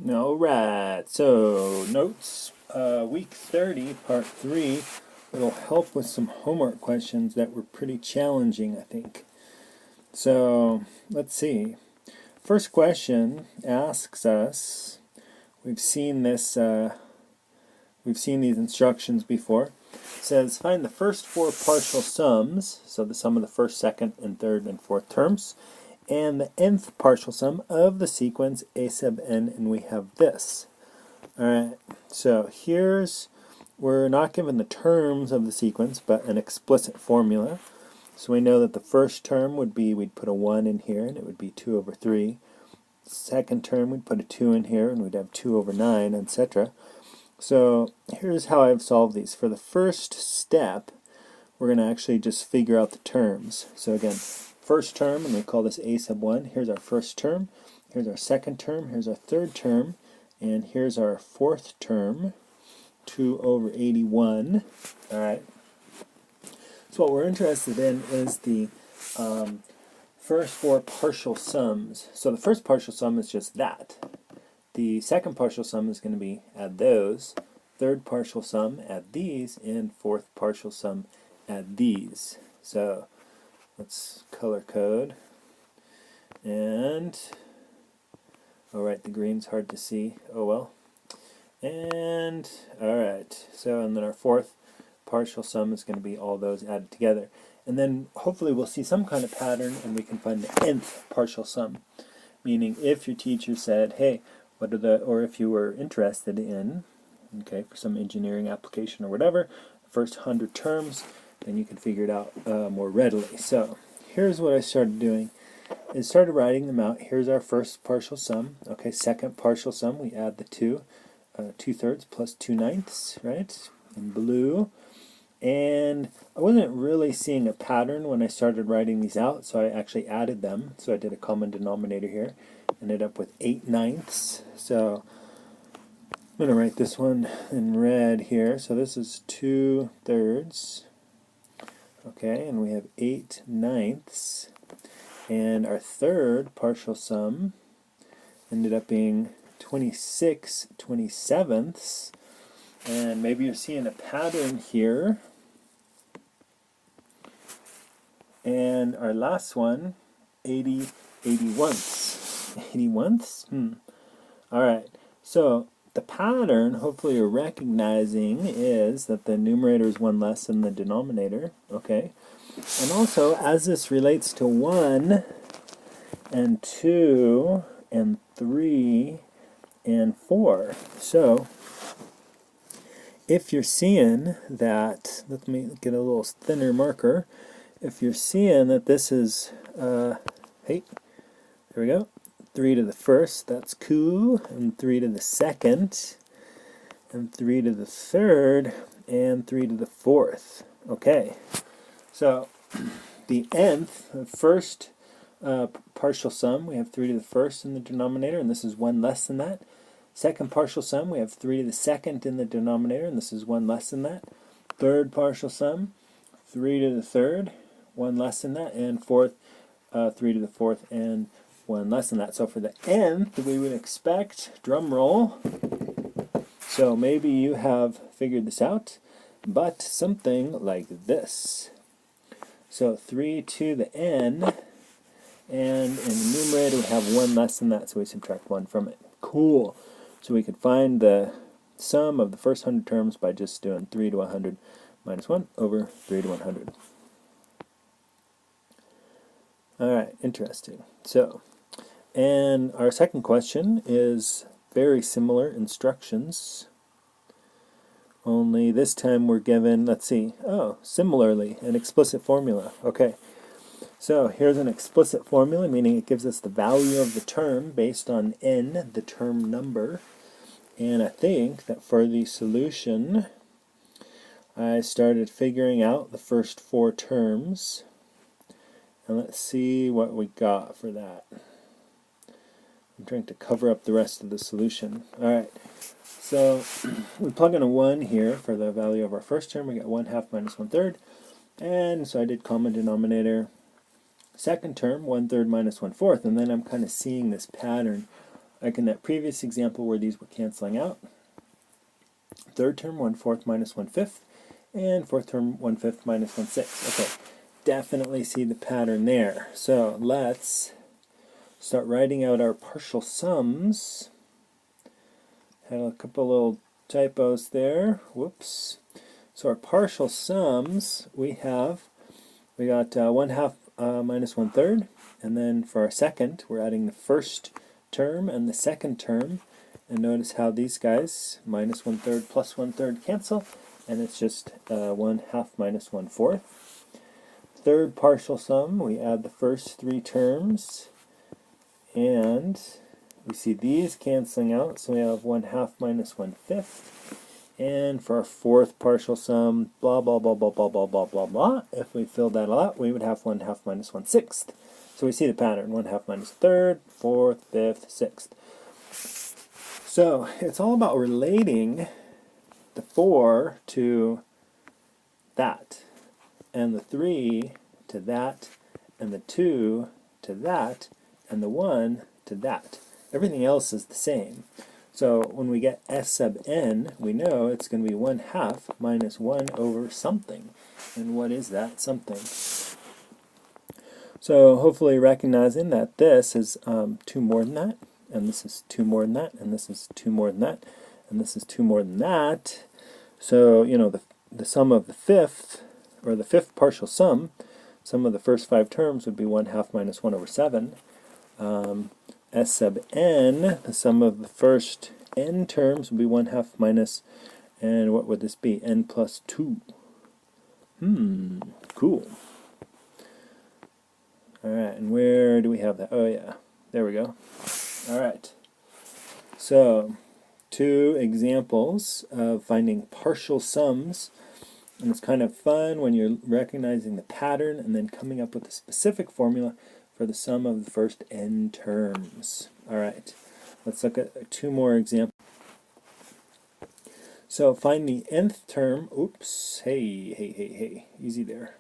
Alright, so notes, week 30, part 3, it'll help with some homework questions that were pretty challenging, I think. So, let's see. First question asks us, we've seen this, we've seen these instructions before. It says, find the first four partial sums, so the sum of the first, second, and third, and fourth terms, and the nth partial sum of the sequence a sub n, and we have this. Alright, so we're not given the terms of the sequence, but an explicit formula. So we know that the first term would be, we'd put a 1 in here, and it would be 2 over 3. Second term, we'd put a 2 in here, and we'd have 2 over 9, etc. So here's how I've solved these. For the first step, we're going to actually just figure out the terms. So again, first term, and we call this a sub 1. Here's our first term. Here's our second term. Here's our third term. And here's our fourth term, 2 over 81. All right. So what we're interested in is the first four partial sums. So the first partial sum is just that. The second partial sum is going to be add those. Third partial sum, add these. And fourth partial sum, add these. So let's color code. And, alright, the green's hard to see. Oh well. And, alright, so and then our fourth partial sum is going to be all those added together. And then hopefully we'll see some kind of pattern and we can find the nth partial sum. Meaning if your teacher said, hey, what are the, or if you were interested in, okay, for some engineering application or whatever, the first 100 terms, then you can figure it out more readily. So here's what I started doing. I started writing them out. Here's our first partial sum. Okay, second partial sum, we add the 2. 2/3 plus 2/9, right, in blue. And I wasn't really seeing a pattern when I started writing these out, so I actually added them. So I did a common denominator here. Ended up with 8/9. So I'm going to write this one in red here. So this is 2/3. Okay, and we have 8/9. And our third partial sum ended up being 26/27. And maybe you're seeing a pattern here. And our last one, 80/81. 81? Alright, so the pattern, hopefully you're recognizing, is that the numerator is 1 less than the denominator. Okay, and also as this relates to 1 and 2 and 3 and 4. So if you're seeing that, let me get a little thinner marker. If you're seeing that this is, hey, there we go, 3 to the first, that's cool, and 3 to the second, and 3 to the third, and 3 to the fourth. Okay, so the nth, the first partial sum, we have 3 to the first in the denominator, and this is 1 less than that. Second partial sum, we have 3 to the second in the denominator, and this is 1 less than that. Third partial sum, 3 to the third, 1 less than that. And fourth, 3 to the fourth, and 1 less than that. So for the nth, we would expect, drum roll, so maybe you have figured this out, but something like this. So 3 to the n, and in the numerator we have 1 less than that, so we subtract 1 from it. Cool. So we could find the sum of the first 100 terms by just doing 3 to 100 minus 1 over 3 to 100. Alright, interesting. So, and our second question is very similar instructions, only this time we're given, let's see, oh, similarly, an explicit formula. Okay. So here's an explicit formula, meaning it gives us the value of the term based on n, the term number. And I think that for the solution, I started figuring out the first 4 terms. And let's see what we got for that. I'm trying to cover up the rest of the solution. Alright, so we plug in a 1 here for the value of our first term. We get 1/2 minus 1/3. And so I did common denominator. Second term, 1/3 minus 1/4, and then I'm kind of seeing this pattern like in that previous example where these were canceling out. Third term 1/4 minus 1/5, and fourth term 1/5 minus 1/6. Okay, definitely see the pattern there. So let's start writing out our partial sums. Had a couple little typos there. Whoops. So our partial sums, we got 1/2 minus 1/3, and then for our second, we're adding the first term and the second term. And notice how these guys, minus 1/3 plus 1/3 cancel, and it's just 1/2 minus 1/4. Third partial sum, we add the first three terms, and we see these canceling out, so we have 1/2 minus 1/5. And for our fourth partial sum, blah, blah, blah, blah, blah, blah, blah, blah, blah. If we filled that out, we would have 1/2 minus 1/6. So we see the pattern, 1/2 minus 1/3, 4th, 5th, 6th. So it's all about relating the 4 to that, and the 3 to that, and the 2 to that, and the 1 to that. Everything else is the same. So when we get S sub n, we know it's going to be 1/2 minus 1 over something. And what is that something? So hopefully recognizing that this is 2 more than that, and this is 2 more than that, and this is 2 more than that, and this is 2 more than that. So, you know, the sum of the fifth, or the fifth partial sum of the first 5 terms would be 1/2 minus 1 over 7. S sub n, the sum of the first n terms would be 1/2 minus, and what would this be? N plus 2. Cool. Alright, and where do we have that? Oh yeah, there we go. Alright, so 2 examples of finding partial sums, and it's kind of fun when you're recognizing the pattern and then coming up with a specific formula for the sum of the first n terms. Alright, let's look at 2 more examples. So find the nth term. Oops, hey, easy there.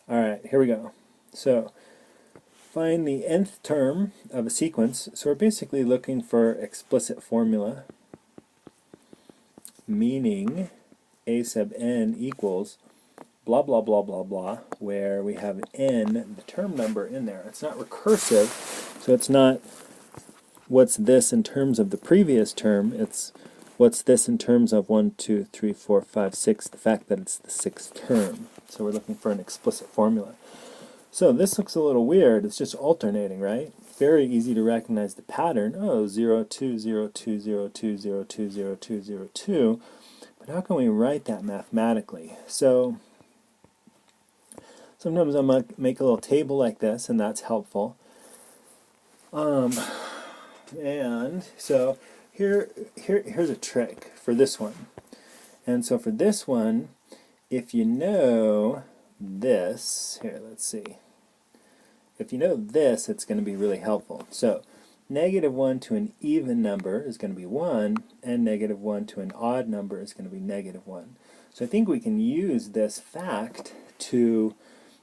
Alright, here we go. So find the nth term of a sequence. So we're basically looking for explicit formula, meaning a sub n equals blah, blah, blah, blah, blah, where we have n, the term number, in there. It's not recursive, so it's not what's this in terms of the previous term, it's what's this in terms of 1, 2, 3, 4, 5, 6, the fact that it's the 6th term. So we're looking for an explicit formula. So this looks a little weird. It's just alternating, right? Very easy to recognize the pattern. Oh, 0, 2, 0, 2, 0, 2, 0, 2, 0, 2, 0, 2. But how can we write that mathematically? So sometimes I might make a little table like this, and that's helpful. And so here's a trick for this one. And so for this one, if you know this, here, let's see. If you know this, it's going to be really helpful. So -1 to an even number is going to be 1, and -1 to an odd number is going to be -1. So I think we can use this fact to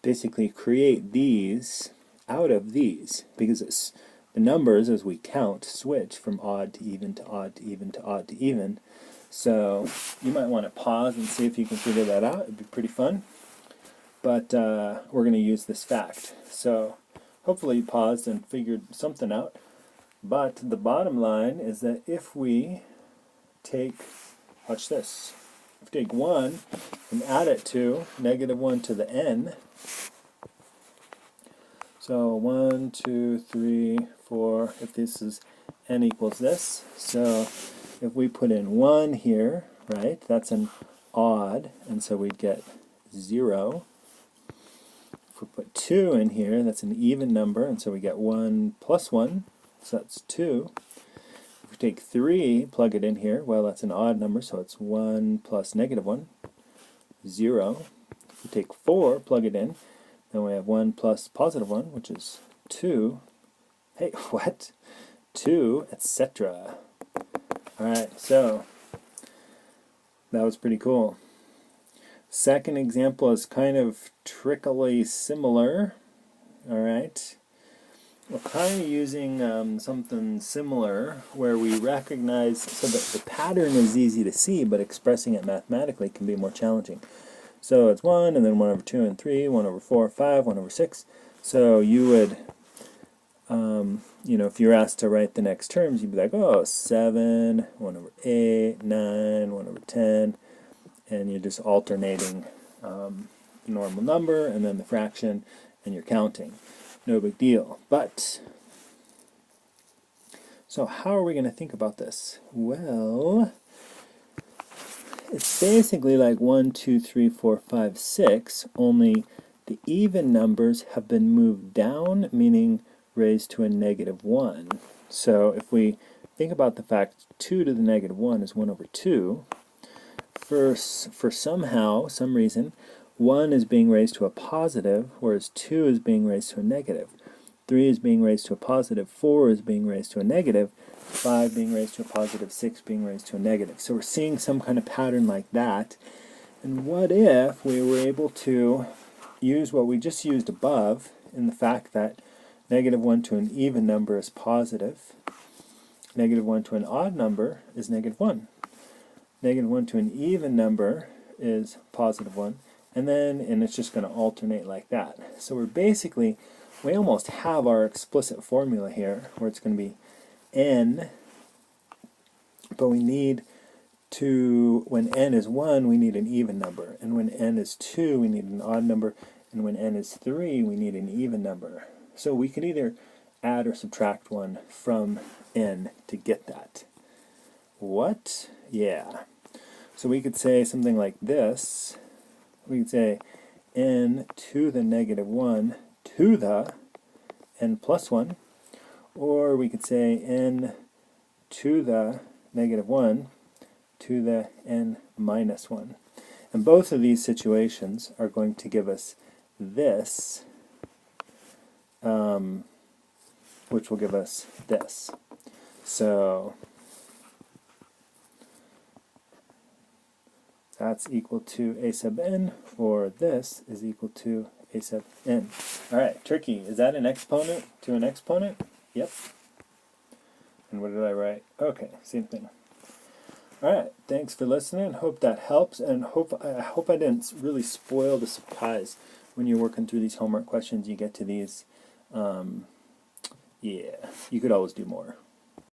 basically create these out of these, because the numbers, as we count, switch from odd to even to odd to even to odd to even. So you might want to pause and see if you can figure that out. It'd be pretty fun. But we're going to use this fact. So hopefully you paused and figured something out. But the bottom line is that if we take, watch this, if we take 1 and add it to -1 to the n, so 1, 2, 3, 4, if this is n equals this, so if we put in 1 here, right, that's an odd, and so we'd get 0. If we put 2 in here, that's an even number, and so we get 1 plus 1, so that's 2. If we take 3, plug it in here, well, that's an odd number, so it's 1 plus -1, 0. If we take 4, plug it in, then we have 1 plus +1, which is 2. Hey, what? 2, etc. Alright, so that was pretty cool. Second example is kind of trickily similar. Alright. we're kind of using something similar where we recognize, so that the pattern is easy to see, but expressing it mathematically can be more challenging. So it's 1, and then 1 over 2 and 3, 1 over 4, 5, 1 over 6. So you would, you know, if you're asked to write the next terms, you'd be like, oh, 7, 1 over 8, 9, 1 over 10, and you're just alternating the normal number and then the fraction, and you're counting. No big deal. But, so how are we going to think about this? Well, it's basically like 1, 2, 3, 4, 5, 6, only the even numbers have been moved down, meaning raised to a negative 1. So if we think about the fact 2 to the negative 1 is 1 over 2, for some reason, 1 is being raised to a positive, whereas 2 is being raised to a negative. 3 is being raised to a positive, 4 is being raised to a negative, 5 being raised to a positive, 6 being raised to a negative. So we're seeing some kind of pattern like that. And what if we were able to use what we just used above in the fact that negative 1 to an even number is positive, negative 1 to an odd number is negative 1. Negative 1 to an even number is positive 1, and it's just going to alternate like that. So we almost have our explicit formula here, where it's going to be n, but we need to, when n is 1, we need an even number, and when n is 2, we need an odd number, and when n is 3, we need an even number. So we can either add or subtract 1 from n to get that. What? Yeah. So we could say something like this. We could say n to the negative 1 to the n plus 1, or we could say n to the negative 1 to the n minus 1. And both of these situations are going to give us this, which will give us this. So that's equal to a sub n, or this is equal to a sub n. Alright, tricky. Is that an exponent to an exponent? Yep. And what did I write? Okay, same thing. Alright, thanks for listening. Hope that helps, and I hope I didn't really spoil the surprise when you're working through these homework questions. You get to these, yeah, you could always do more.